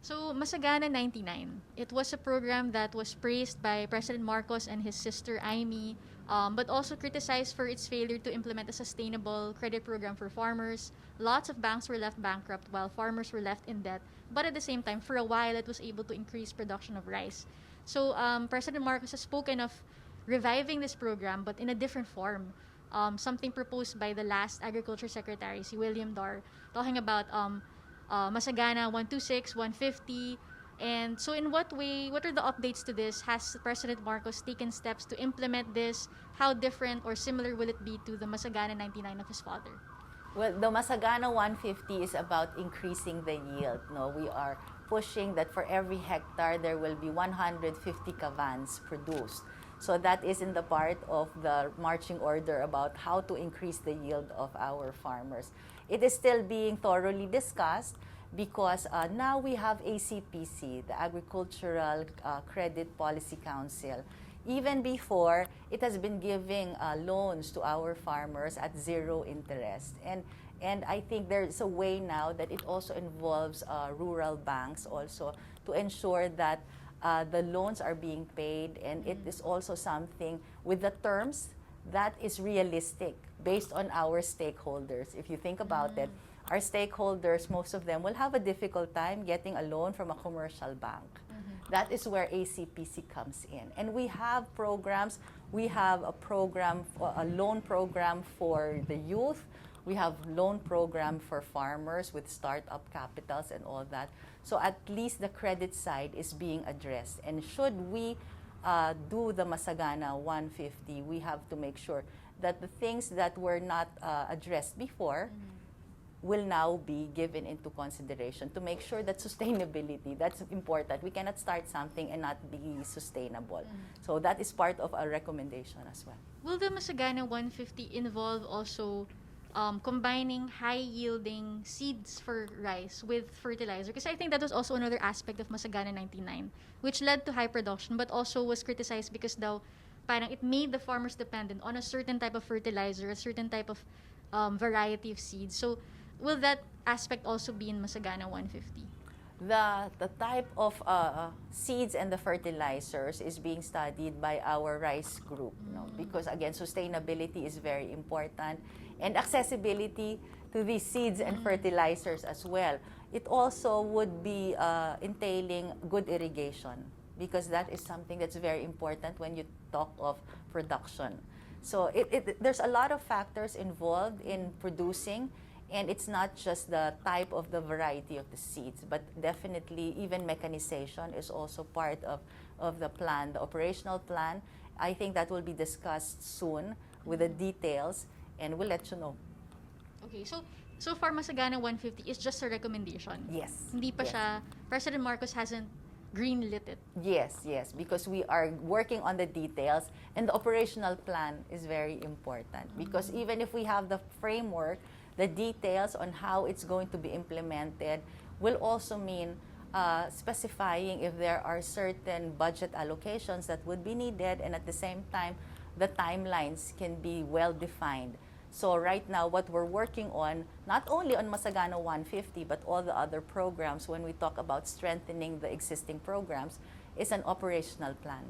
So, Masagana 99. It was a program that was praised by President Marcos and his sister Amy, but also criticized for its failure to implement a sustainable credit program for farmers. Lots of banks were left bankrupt while farmers were left in debt. But at the same time, for a while, it was able to increase production of rice. So, President Marcos has spoken of reviving this program, but in a different form. Something proposed by the last Agriculture Secretary, si William Dar, talking about Masagana 126, 150. And so in what way, what are the updates to this? Has President Marcos taken steps to implement this? How different or similar will it be to the Masagana 99 of his father? Well, the Masagana 150 is about increasing the yield. No, we are pushing that for every hectare there will be 150 kavans produced. So that is in the part of the marching order about how to increase the yield of our farmers. It is still being thoroughly discussed because now we have ACPC, the Agricultural Credit Policy Council. Even before, it has been giving loans to our farmers at zero interest. And I think there's a way now that it also involves rural banks also to ensure that the loans are being paid, and it is also something with the terms that is realistic based on our stakeholders. If you think about it, our stakeholders, most of them will have a difficult time getting a loan from a commercial bank. That is where ACPC comes in. And we have programs. We have a program, a loan program for the youth. We have loan program for farmers with startup capitals and all that. So at least the credit side is being addressed. And should we do the Masagana 150, we have to make sure that the things that were not addressed before will now be given into consideration to make sure that sustainability, that's important. We cannot start something and not be sustainable. So that is part of our recommendation as well. Will the Masagana 150 involve also combining high-yielding seeds for rice with fertilizer? Because I think that was also another aspect of Masagana 99, which led to high production, but also was criticized because daw, parang it made the farmers dependent on a certain type of fertilizer, a certain type of variety of seeds. So, will that aspect also be in Masagana 150? The type of seeds and the fertilizers is being studied by our rice group, because again, sustainability is very important, and accessibility to these seeds and fertilizers as well. It also would be entailing good irrigation, because that is something that's very important when you talk of production. So there's a lot of factors involved in producing. And it's not just the type of the variety of the seeds, but definitely even mechanization is also part of the plan, the operational plan. I think that will be discussed soon with the details, and we'll let you know. Okay, so far Masagana 150 is just a recommendation. Yes. Hindi pa siya, President Marcos hasn't greenlit it. Yes, because we are working on the details, and the operational plan is very important, because even if we have the framework, the details on how it's going to be implemented will also mean specifying if there are certain budget allocations that would be needed, and at the same time, the timelines can be well defined. So right now, what we're working on, not only on Masagana 150, but all the other programs, when we talk about strengthening the existing programs, is an operational plan.